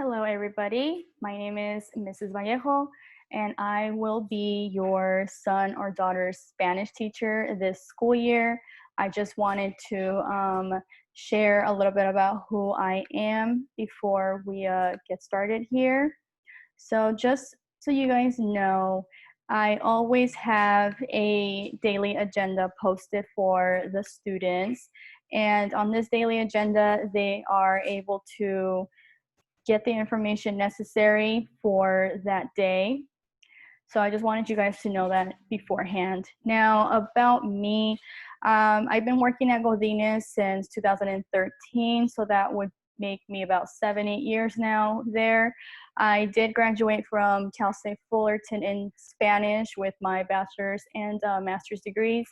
Hello, everybody. My name is Mrs. Vallejo, and I will be your son or daughter's Spanish teacher this school year. I just wanted to share a little bit about who I am before we get started here. So, just so you guys know, I always have a daily agenda posted for the students. And on this daily agenda, they are able to get the information necessary for that day. So I just wanted you guys to know that beforehand. Now, about me, I've been working at Godinez since 2013, so that would make me about 7-8 years now there. I did graduate from Cal State Fullerton in Spanish with my bachelor's and master's degrees.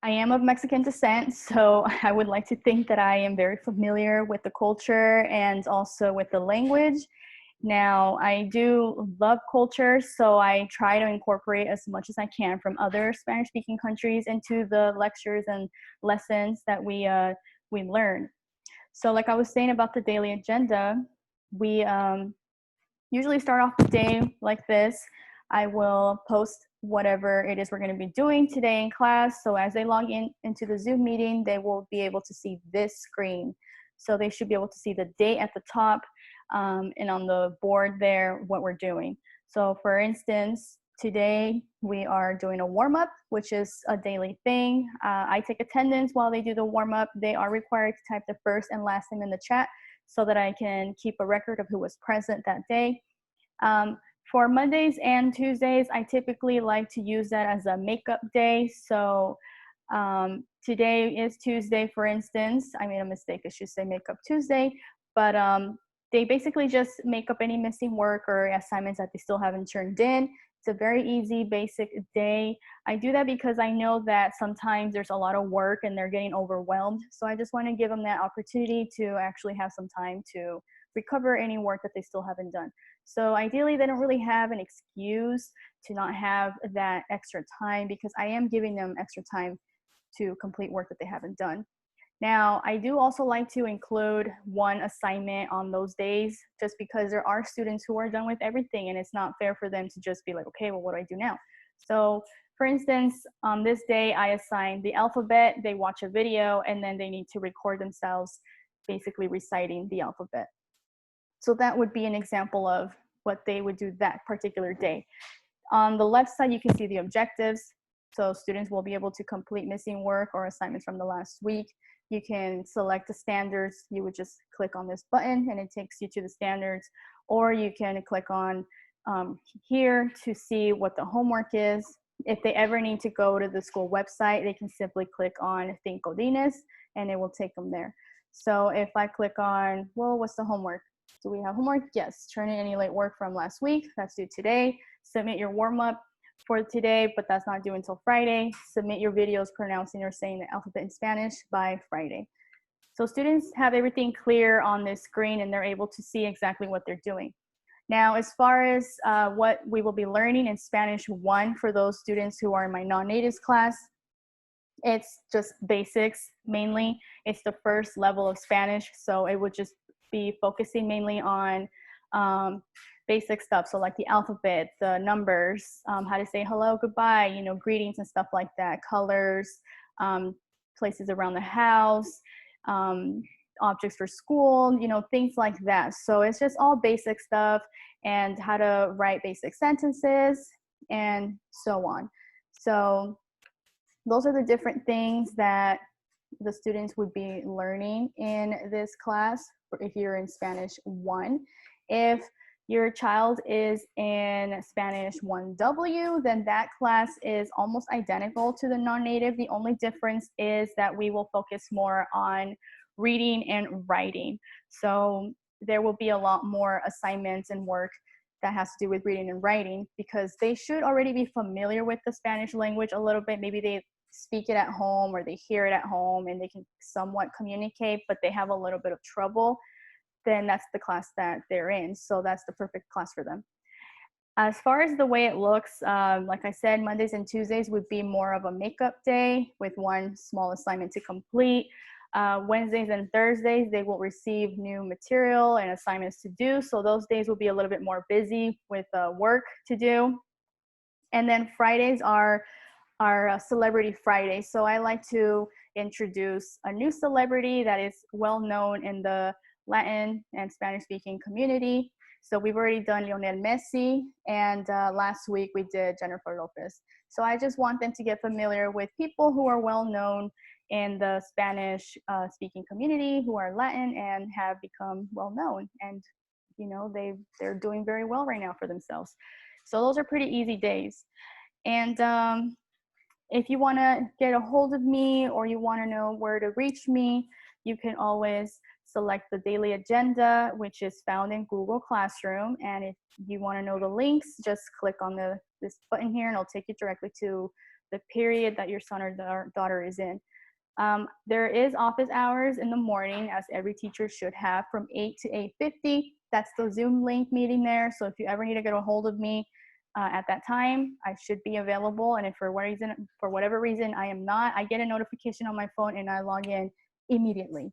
I am of Mexican descent, so I would like to think that I am very familiar with the culture and also with the language. Now, I do love culture, so I try to incorporate as much as I can from other Spanish-speaking countries into the lectures and lessons that we learn. So, like I was saying about the daily agenda, we usually start off the day like this. I will post whatever it is we're going to be doing today in class. So as they log into the Zoom meeting, they will be able to see this screen. So they should be able to see the date at the top and on the board there, what we're doing. So for instance, today we are doing a warm-up, which is a daily thing. I take attendance while they do the warm-up. They are required to type the first and last name in the chat so that I can keep a record of who was present that day. For Mondays and Tuesdays, I typically like to use that as a makeup day. So today is Tuesday, for instance. I made a mistake. I should say Makeup Tuesday. But they basically just make up any missing work or assignments that they still haven't turned in. It's a very easy, basic day. I do that because I know that sometimes there's a lot of work and they're getting overwhelmed. So I just want to give them that opportunity to actually have some time to recover any work that they still haven't done. So ideally, they don't really have an excuse to not have that extra time because I am giving them extra time to complete work that they haven't done. Now, I do also like to include one assignment on those days just because there are students who are done with everything and it's not fair for them to just be like, okay, well, what do I do now? So for instance, on this day, I assign the alphabet, they watch a video, and then they need to record themselves basically reciting the alphabet. So that would be an example of what they would do that particular day. On the left side, you can see the objectives. So students will be able to complete missing work or assignments from the last week. You can select the standards. You would just click on this button and it takes you to the standards. Or you can click on here to see what the homework is. If they ever need to go to the school website, they can simply click on Think Godinez and it will take them there. So if I click on, well, what's the homework? Do we have homework? Yes. Turn in any late work from last week. That's due today. Submit your warm-up for today, but that's not due until Friday. Submit your videos pronouncing or saying the alphabet in Spanish by Friday. So students have everything clear on this screen and they're able to see exactly what they're doing. Now, as far as what we will be learning in Spanish 1 for those students who are in my non-natives class, it's just basics mainly. It's the first level of Spanish, so it would just be focusing mainly on basic stuff. So like the alphabet, the numbers, how to say hello, goodbye, you know, greetings and stuff like that, colors, places around the house, objects for school, you know, things like that. So it's just all basic stuff and how to write basic sentences and so on. So those are the different things that the students would be learning in this class if you're in Spanish 1. If your child is in Spanish 1W, then that class is almost identical to the non-native. The only difference is that we will focus more on reading and writing. So there will be a lot more assignments and work that has to do with reading and writing because they should already be familiar with the Spanish language a little bit. Maybe they speak it at home or they hear it at home and they can somewhat communicate, but they have a little bit of trouble. Then that's the class that they're in. So that's the perfect class for them. As far as the way it looks, like I said, Mondays and Tuesdays would be more of a makeup day with one small assignment to complete. Wednesdays and Thursdays, they will receive new material and assignments to do. So those days will be a little bit more busy with work to do. And then Fridays are our Celebrity Friday. So I like to introduce a new celebrity that is well known in the Latin and Spanish speaking community. So we've already done Lionel Messi, and last week we did Jennifer Lopez. So I just want them to get familiar with people who are well known in the Spanish speaking community, who are Latin and have become well known. And you know, they're doing very well right now for themselves. So those are pretty easy days. And if you want to get a hold of me or you want to know where to reach me, you can always select the daily agenda, which is found in Google Classroom. And if you want to know the links, just click on this button here and it'll take you directly to the period that your son or daughter is in. There is office hours in the morning, as every teacher should have, from 8 to 8:50. That's the Zoom link meeting there. So if you ever need to get a hold of me, at that time, I should be available. And if for whatever reason I am not, I get a notification on my phone and I log in immediately.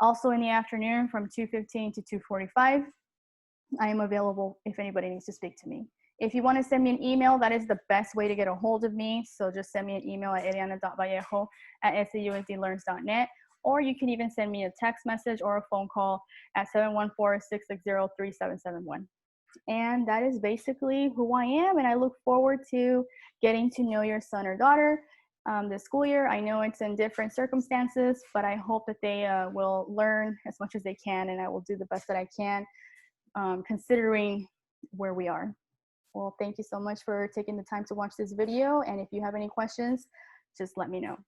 Also in the afternoon from 2:15 to 2:45, I am available if anybody needs to speak to me. If you want to send me an email, that is the best way to get a hold of me. So just send me an email at eliana.vallejo@sausdlearns.net, or you can even send me a text message or a phone call at 714-660-3771. And that is basically who I am, and I look forward to getting to know your son or daughter this school year. I know it's in different circumstances, but I hope that they will learn as much as they can, and I will do the best that I can, considering where we are. Well, thank you so much for taking the time to watch this video, and if you have any questions, just let me know.